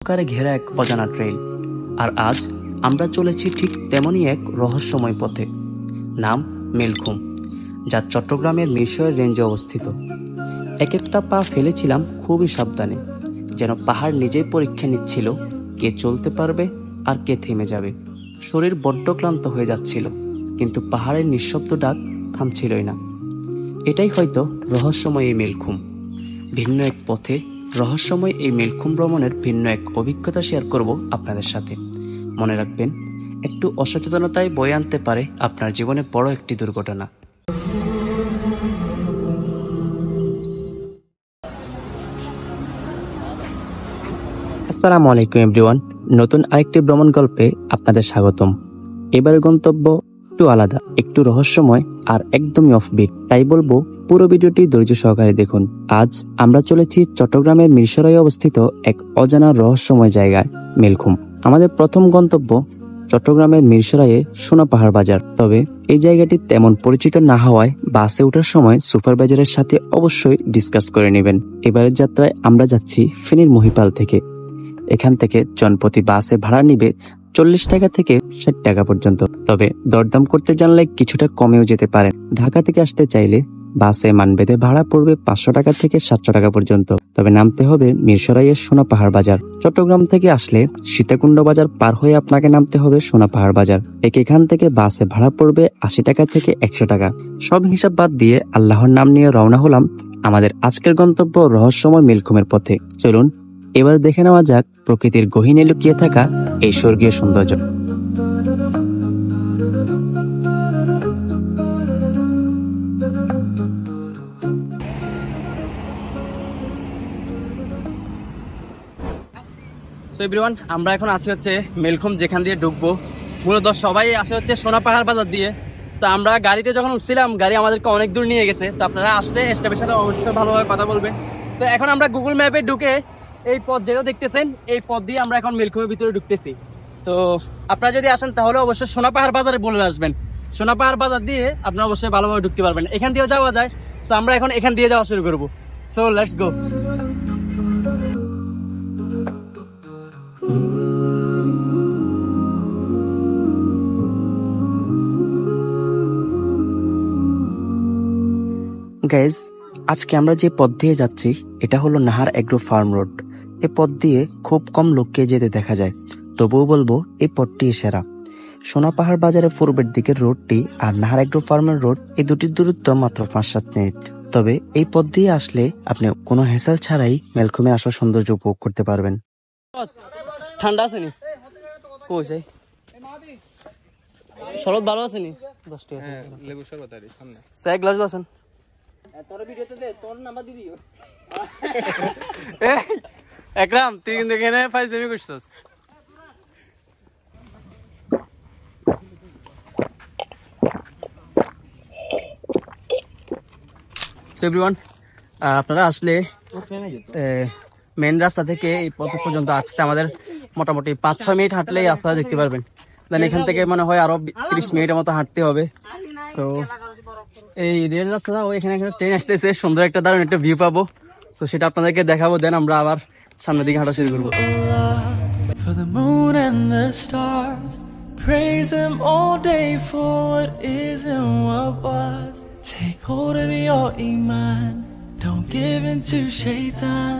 অন্ধকারে ঘেরা এক অজানা ট্রেইল। আর আজ আমরা চলেছি ঠিক তেমনই এক রহস্যময় পথে। নাম মেলখুম, যা চট্টগ্রামের মিরসরাই রেঞ্জে অবস্থিত। এক একটা পা ফেলেছিলাম খুবই সাবধানে, যেন পাহাড় নিজেই পরীক্ষা নিচ্ছিল কে চলতে পারবে আর কে থেমে যাবে। শরীর বড্ড ক্লান্ত হয়ে যাচ্ছিল, কিন্তু পাহাড়ের নিঃশব্দ ডাক থামছিলই না। এটাই হয়তো রহস্যময় এই মেলখুম। ভিন্ন এক পথে রহস্যময় এই মেলখুম ভ্রমণের ভিন্ন এক অভিজ্ঞতা শেয়ার করব আপনাদের সাথে। মনে রাখবেন, একটু অসচেতনতায় বয়ে আনতে পারে আপনার জীবনে বড় একটি দুর্ঘটনা। আসসালামু আলাইকুম এভরিওয়ান, নতুন আরেকটি ভ্রমণ গল্পে আপনাদের স্বাগতম। এবারের গন্তব্য একটু আলাদা, একটু রহস্যময় আর একদমই অফবিট। তাই বলবো পুরো ভিডিওটি ধৈর্য সহকারে দেখুন। আজ আমরা চলেছি চট্টগ্রামের মিরসরাইয়ে অবস্থিত এক অজানা রহস্যময় জায়গায়, মেলখুম। আমাদের প্রথম গন্তব্য চট্টগ্রামের মিরসরাইয়ে সোনা পাহাড় বাজার। তবে এই জায়গাটি তেমন পরিচিত না হওয়ায় বাসে ওঠার সময় সুপারভাইজারের সাথে অবশ্যই ডিসকাস করে নেবেন। এবারের যাত্রায় আমরা যাচ্ছি ফেনীর মহিপাল থেকে। এখান থেকে জনপ্রতি বাসে ভাড়া নিবে 40 টাকা থেকে 60 টাকা পর্যন্ত। তবে দরদাম করতে জানলে কিছুটা কমেও যেতে পারেন। ঢাকা থেকে আসতে চাইলে বাসে মানবেদে ভাড়া পড়বে 500 টাকা থেকে 700 টাকা পর্যন্ত। তবে নামতে হবে মিরসরাইয়ের সোনা পাহাড় বাজার। চট্টগ্রাম থেকে আসলে সীতাকুণ্ড বাজার পার হয়ে আপনাকে নামতে হবে সোনা পাহাড় বাজার। এখান থেকে বাসে ভাড়া পড়বে 80 টাকা থেকে 100 টাকা। সব হিসাব বাদ দিয়ে আল্লাহর নাম নিয়ে রওনা হলাম আমাদের আজকের গন্তব্য রহস্যময় মেলখুমের পথে। চলুন এবার দেখে নেওয়া যাক প্রকৃতির গহীনে লুকিয়ে থাকা এই স্বর্গীয় সৌন্দর্য। সো এভরিওয়ান, আমরা এখন আছি হচ্ছে মেলখুম, যেখান দিয়ে ঢুকবো। মূলত সবাই আসে হচ্ছে সোনা পাহাড় বাজার দিয়ে। তো আমরা গাড়িতে যখন উঠছিলাম, গাড়ি আমাদেরকে অনেক দূর নিয়ে গেছে। তো আপনারা আসলে স্টাফের সাথে অবশ্যই ভালোভাবে কথা বলবেন। তো এখন আমরা গুগল ম্যাপে ঢুকে এই পথ যেটা দেখতেছেন, এই পথ দিয়ে আমরা এখন মেলখুমের ভিতরে ঢুকতেছি। তো আপনারা যদি আসেন তাহলে অবশ্যই সোনা পাহাড় বাজারে বলে আসবেন। সোনা পাহাড় বাজার দিয়ে আপনারা অবশ্যই ভালোভাবে ঢুকতে পারবেন। এখান দিয়েও যাওয়া যায়। সো আমরা এখন এখান দিয়ে যাওয়া শুরু করবো। So let's go. গাইজ, আজকে আমরা যে পথ দিয়ে যাচ্ছি এটা হলো নাহার এগ্রো ফার্ম রোড। এই পথ দিয়ে খুব কম লোককে যেতে দেখা যায়, তবুও বলবো এই পথটি সেরা। সোনা পাহাড় বাজারের পূর্বের দিকের রোডটি আর নাহার এগ্রো ফার্মের রোড, এই দুটির দূরত্ব মাত্র 5-7 মিনিট। তবে এই পথ দিয়ে আসলে আপনি কোনো হেসাল ছাড়াই মেলখুমে আসার সৌন্দর্য উপভোগ করতে পারবেন। ঠান্ডা আছে নি? কইছাই শরৎ ভালো আছে নি? 10 টাকা লেবু শরবত আর সামনে চাই গ্লাস দাও। তোর ভিডিওতে দে, তোর নাম্বার দি দিও। একরাম, তুই কিন্তু এখানে ফাইজলামি করছিস। সো এভরিওয়ান, আপনারা আসলে মেন রাস্তা থেকে এই পথ পর্যন্ত আসতে আমাদের মোটামুটি 5-6 মিনিট হাঁটলেই রাস্তা দেখতে পারবেন। দেন এখান থেকে মনে হয় আরো 30 মিনিটের মতো হাঁটতে হবে। তো এই রেল রাস্তা, এখানে ট্রেন আসতেছে, সুন্দর একটা দারুণ একটা ভিউ পাবো। তো সেটা আপনাদেরকে দেখাবো। দেন আমরা আবার সামনের দিকে হাঁটা শুরু করবো। For the moon and the stars, praise him all day for what is and what was. Take hold of your iman, don't give in to shaitan.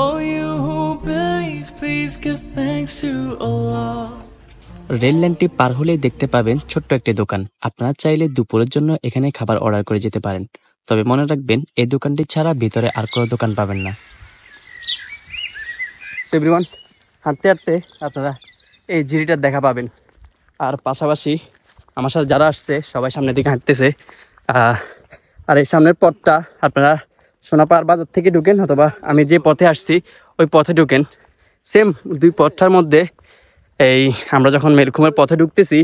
Oh, you who believe, please give thanks to Allah. Rail লাইনটি পার হলেই দেখতে পাবেন ছোট্ট একটি দোকান। আপনারা চাইলে দুপুরের জন্য এখানে খাবার অর্ডার করে যেতে পারেন। তবে মনে রাখবেন, এই দোকানটি ছাড়া ভিতরে আর কোনো দোকান পাবেন না। সো এভরিওয়ান, হাঁটতে হাঁটতে আপনারা এই জিরিটার দেখা পাবেন। আর পাশাপাশি আমার সাথে যারা আসছে সবাই সামনের দিকে হাঁটতেছে। আর এই সামনের পথটা আপনারা সোনা পাহাড় বাজার থেকে ঢুকেন, অথবা আমি যে পথে আসছি ওই পথে ঢুকেন। সেম দুই পথটার মধ্যে এই আমরা যখন মেলখুমের পথে ঢুকতেছি,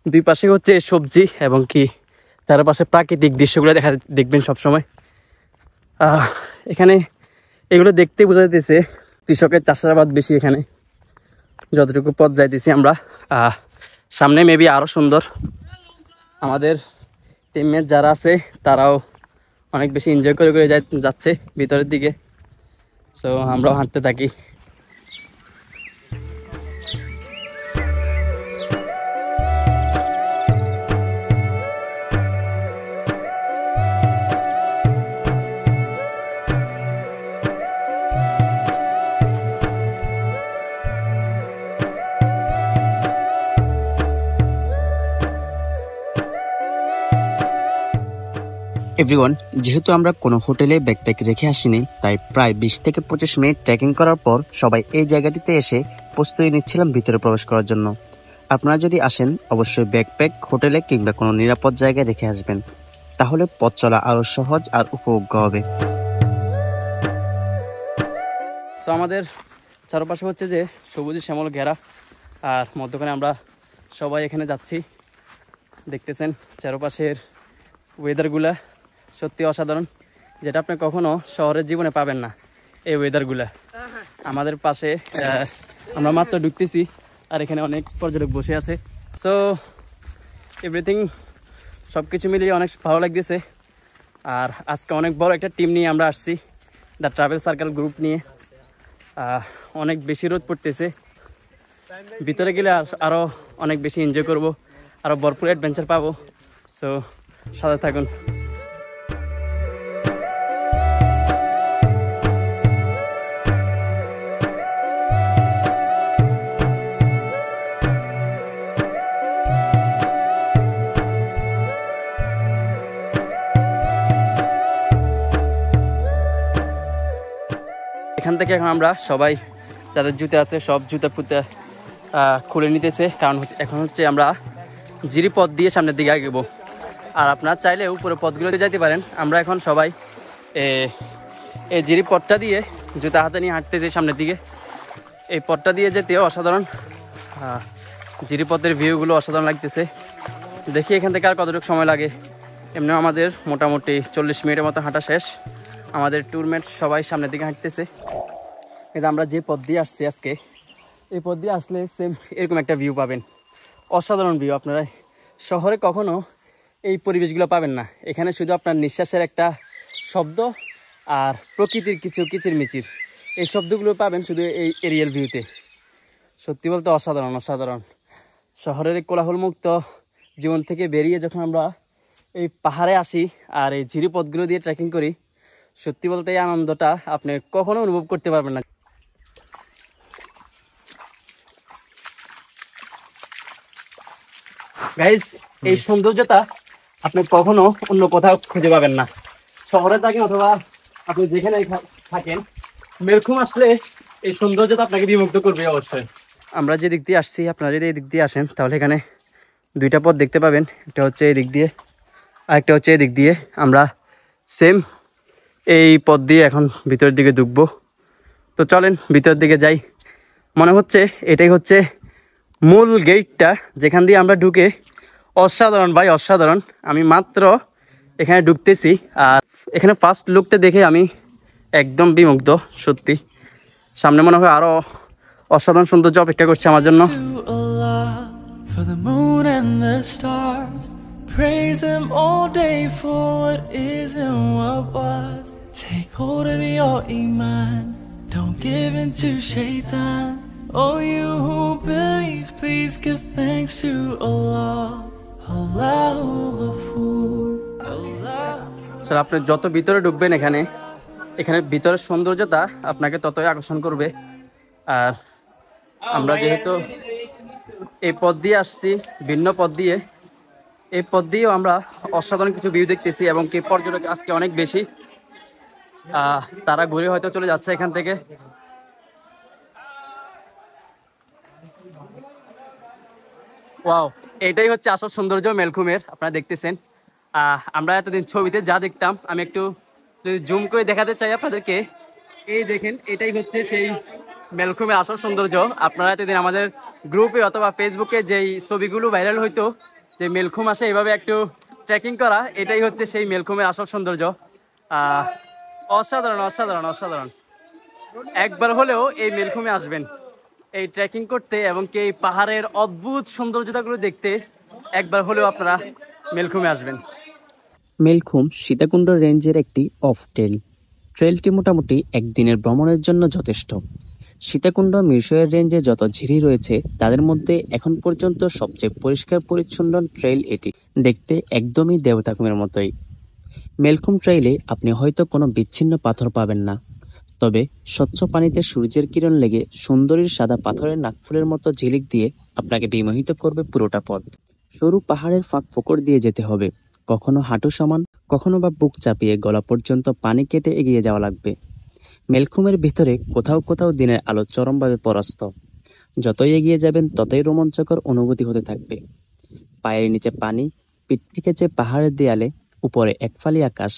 দুই পাশে হচ্ছে সবজি এবং কি তার পাশে প্রাকৃতিক দৃশ্যগুলো দেখবেন সবসময়। এখানে এগুলো দেখতে বোঝা যাইতেছে কৃষকের চাষাবাদ বেশি এখানে। যতটুকু পথ যাইতেছি আমরা, সামনে মেবি আরও সুন্দর। আমাদের টিমমেট যারা আছে তারাও অনেক বেশি এনজয় করে যাচ্ছে ভিতরের দিকে। সো আমরাও হাঁটতে থাকি। এভরিওয়ান, যেহেতু আমরা কোনো হোটেলে ব্যাকপ্যাক রেখে আসিনি, তাই প্রায় 20 থেকে 25 মিনিট ট্রেকিং করার পর সবাই এই জায়গাটিতে এসে প্রস্তুতি নিচ্ছিলাম ভিতরে প্রবেশ করার জন্য। আপনারা যদি আসেন অবশ্যই ব্যাকপ্যাক হোটেলে কিংবা কোনো নিরাপদ জায়গায় রেখে আসবেন, তাহলে পথ চলা আরো সহজ আর উপভোগ্য হবে। তো আমাদের চারপাশে হচ্ছে যে সবুজে শ্যামল ঘেরা, আর মধ্যখানে আমরা সবাই এখানে যাচ্ছি। দেখতেছেন চারপাশের ওয়েদারগুলা সত্যি অসাধারণ, যেটা আপনি কখনো শহরের জীবনে পাবেন না। এই ওয়েদারগুলা আমাদের পাশে আমরা মাত্র ঢুকতেছি, আর এখানে অনেক পর্যটক বসে আছে। সো এভরিথিং সব কিছু মিলিয়ে অনেক ভালো লাগতেছে। আর আজকে অনেক বড় একটা টিম নিয়ে আমরা আসছি, দ্য ট্রাভেল সার্কেল গ্রুপ নিয়ে। অনেক বেশি রোদ পড়তেছে, ভিতরে গেলে আরও অনেক বেশি এনজয় করব, আরও ভরপুর অ্যাডভেঞ্চার পাবো। সো সাথে থাকুন। এখান থেকে এখন আমরা সবাই যাদের জুতা আছে সব জুতা ফুতা খুলে নিতেছে, কারণ এখন হচ্ছে আমরা জিরি পথ দিয়ে সামনের দিকে এগোবো। আর আপনারা চাইলে উপরে পথগুলোতে যাইতে পারেন। আমরা এখন সবাই এই জিরি পথটা দিয়ে জুতা হাতে নিয়ে হাঁটতেছি সামনের দিকে। এই পথটা দিয়ে যেতেও অসাধারণ, জিরি পথের ভিউগুলো অসাধারণ লাগতেছে। দেখি এখান থেকে আর কতটুকু সময় লাগে। এমনিও আমাদের মোটামুটি 40 মিনিটের মতো হাঁটা শেষ। আমাদের ট্যুরমেট সবাই সামনের দিকে হাঁটতেছে। এটা আমরা যে পথ দিয়ে আসছি আজকে, এই পথ দিয়ে আসলে সেম এরকম একটা ভিউ পাবেন, অসাধারণ ভিউ। আপনারা শহরে কখনো এই পরিবেশগুলো পাবেন না। এখানে শুধু আপনার নিঃশ্বাসের একটা শব্দ আর প্রকৃতির কিছু কিচিরমিচির, এই শব্দগুলো পাবেন শুধু এই এরিয়াল ভিউতে। সত্যি বলতে অসাধারণ অসাধারণ। শহরের এই কোলাহলমুক্ত জীবন থেকে বেরিয়ে যখন আমরা এই পাহাড়ে আসি আর এই ঝিরি পথগুলো দিয়ে ট্রেকিং করি, সত্যি বলতে এই আনন্দটা আপনি কখনো অনুভব করতে পারবেন না। গাইস, এই সৌন্দর্যটা আপনি কখনো অন্য কোথাও খুঁজে পাবেন না। শহরে থাকেন অথবা আপনি যেখানে থাকেন, মেলখুম আসলে এই সৌন্দর্যটা আপনাকে বিমুগ্ধ করবে অবশ্যই। আমরা যে দিক দিয়ে আসছি, আপনারা যদি এই দিক দিয়ে আসেন তাহলে এখানে দুইটা পথ দেখতে পাবেন। একটা হচ্ছে এই দিক দিয়ে আর একটা হচ্ছে এই দিক দিয়ে। আমরা সেম এই পথ দিয়ে এখন ভিতরের দিকে ঢুকবো। তো চলেন ভিতরের দিকে যাই। মনে হচ্ছে এটাই হচ্ছে মূল গেটটা, যেখান দিয়ে আমরা ঢুকে অসাধারণ ভাই অসাধারণ। আমি মাত্র এখানে ঢুকতেছি, আর এখানে ফার্স্ট লুকটা দেখে আমি একদম বিমুগ্ধ। সত্যি সামনে মনে হয় আরও অসাধারণ সৌন্দর্য অপেক্ষা করছে আমার জন্য। For the moon and the stars, praise him all day for what is and what was. Take hold of your iman, don't give in to shaitan. Oh, you who believe, please give thanks to Allah. Allahu Ghafoor, Allah. Sir, আপনি যত ভিতরে ঢুকবেন এখানে ভিতরের সৌন্দর্যতা আপনাকে ততই আকর্ষণ করবে। আর আমরা যেহেতু এই পথ দিয়ে আসছি, ভিন্ন পথ দিয়ে, এই পথ দিয়েও আমরা অসাধারণ কিছু ভিউ দেখতেছি, এবং কি পর্যটক আজকে অনেক বেশি। তারা ঘুরে হয়তো চলে যাচ্ছে এখান থেকে। ওয়াও, এটাই হচ্ছে আসল সৌন্দর্য মেলখুমের। আপনারা দেখতেছেন, আমরা এতদিন ছবিতে যা দেখতাম, আমি একটু যদি জুম করে দেখাতে চাই আপনাদেরকে, এই দেখেন এটাই হচ্ছে সেই মেলখুমের আসল সৌন্দর্য। আপনারা এতদিন আমাদের গ্রুপে অথবা ফেসবুকে যেই ছবিগুলো ভাইরাল হইতো, যে মেলখুম আসে এভাবে একটু ট্রেকিং করা, এটাই হচ্ছে সেই মেলখুমের আসল সৌন্দর্য। অসাধারণ অসাধারণ অসাধারণ। একবার হলেও এই মেলখুমে আসবেন এই ট্রেকিং করতে, এবং কি এই পাহাড়ের অদ্ভুত সৌন্দর্যতাগুলো দেখতে একবার হলেও আপনারা মেলখুমে আসবেন। মেলখুম সীতাকুণ্ড রেঞ্জের একটি অফ ট্রেলটি মোটামুটি একদিনের ভ্রমণের জন্য যথেষ্ট। সীতাকুণ্ড মিরসরাই রেঞ্জে যত ঝিরি রয়েছে তাদের মধ্যে এখন পর্যন্ত সবচেয়ে পরিষ্কার পরিচ্ছন্ন ট্রেইল এটি। দেখতে একদমই দেবতাখুমের মতোই। মেলখুম ট্রেইলে আপনি হয়তো কোনো বিচ্ছিন্ন পাথর পাবেন না, তবে স্বচ্ছ পানিতে সূর্যের কিরণ লেগে সুন্দরীর সাদা পাথরের নাকফুলের মতো ঝিলিক দিয়ে আপনাকে বিমোহিত করবে পুরোটা পথ। সরু পাহাড়ের ফাঁক ফোকর দিয়ে যেতে হবে, কখনো হাঁটু সমান, কখনো বা বুক চাপিয়ে গলা পর্যন্ত পানি কেটে এগিয়ে যাওয়া লাগবে। মেলখুমের ভিতরে কোথাও কোথাও দিনের আলো চরমভাবে পরাস্ত। যতই এগিয়ে যাবেন ততই রোমাঞ্চকর অনুভূতি হতে থাকবে। পায়ের নিচে পানি, পিঠ থেকে যে পাহাড়ের দেয়ালে, উপরে একফালি আকাশ।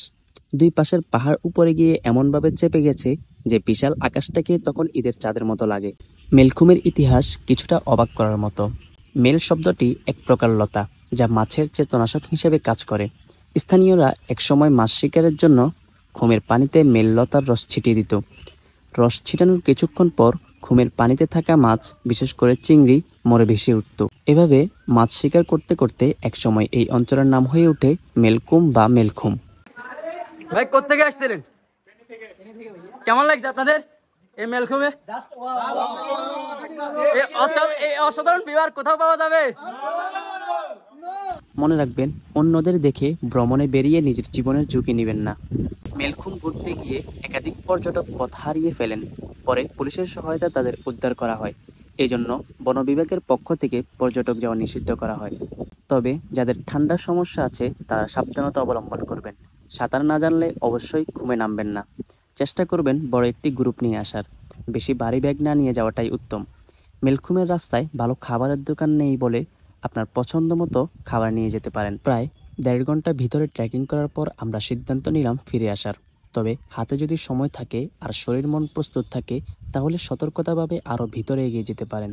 দুই পাশের পাহাড় উপরে গিয়ে এমনভাবে চেপে গেছে যে বিশাল আকাশটাকে তখন ঈদের চাঁদের মতো লাগে। মেলখুমের ইতিহাস কিছুটা অবাক করার মতো। মেল শব্দটি এক প্রকার লতা, যা মাছের চেতনাশক হিসেবে কাজ করে। স্থানীয়রা একসময় মাছ শিকারের জন্য খুমের পানিতে মেল লতার রস ছিটিয়ে দিত। রস ছিটানোর কিছুক্ষণ পর খুমের পানিতে থাকা মাছ, বিশেষ করে চিংড়ি, মরে ভেসে উঠত। এভাবে মাছ শিকার করতে করতে একসময় এই অঞ্চলের নাম হয়ে ওঠে মেলকুম বা মেলখুম। ভাই কোত্থেকে আসছিলেন? কেমন লাগছে আপনাদের এই মেলখুমে? এই অসাধারণ বিবার কোথাও পাওয়া যাবে? মনে রাখবেন, অন্যদের দেখে ভ্রমণে বেরিয়ে নিজের জীবনের ঝুঁকি নেবেন না। মেলখুম ঘুরতে গিয়ে একাধিক পর্যটক পথ হারিয়ে ফেলেন। পরে পুলিশের সহায়তা তাদের উদ্ধার করা হয়। এই জন্য বন বিভাগের পক্ষ থেকে পর্যটক যাওয়া নিষিদ্ধ করা হয়। তবে যাদের ঠান্ডার সমস্যা আছে তারা সাবধানতা অবলম্বন করবেন। সাঁতার না জানলে অবশ্যই খুমে নামবেন না। চেষ্টা করবেন বড় একটি গ্রুপ নিয়ে আসার। বেশি ভারী ব্যাগ না নিয়ে যাওয়াটাই উত্তম। মেলখুমের রাস্তায় ভালো খাবারের দোকান নেই বলে আপনার পছন্দ মতো খাবার নিয়ে যেতে পারেন। প্রায় 1.5 ঘন্টা ভিতরে ট্রেকিং করার পর আমরা সিদ্ধান্ত নিলাম ফিরে আসার। তবে হাতে যদি সময় থাকে আর শরীর মন প্রস্তুত থাকে তাহলে সতর্কতাভাবে আরও ভিতরে এগিয়ে যেতে পারেন।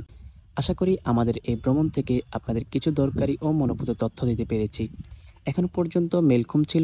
আশা করি আমাদের এই ভ্রমণ থেকে আপনাদের কিছু দরকারি ও মনোভূত তথ্য দিতে পেরেছি। এখন পর্যন্ত মেলখুম ছিল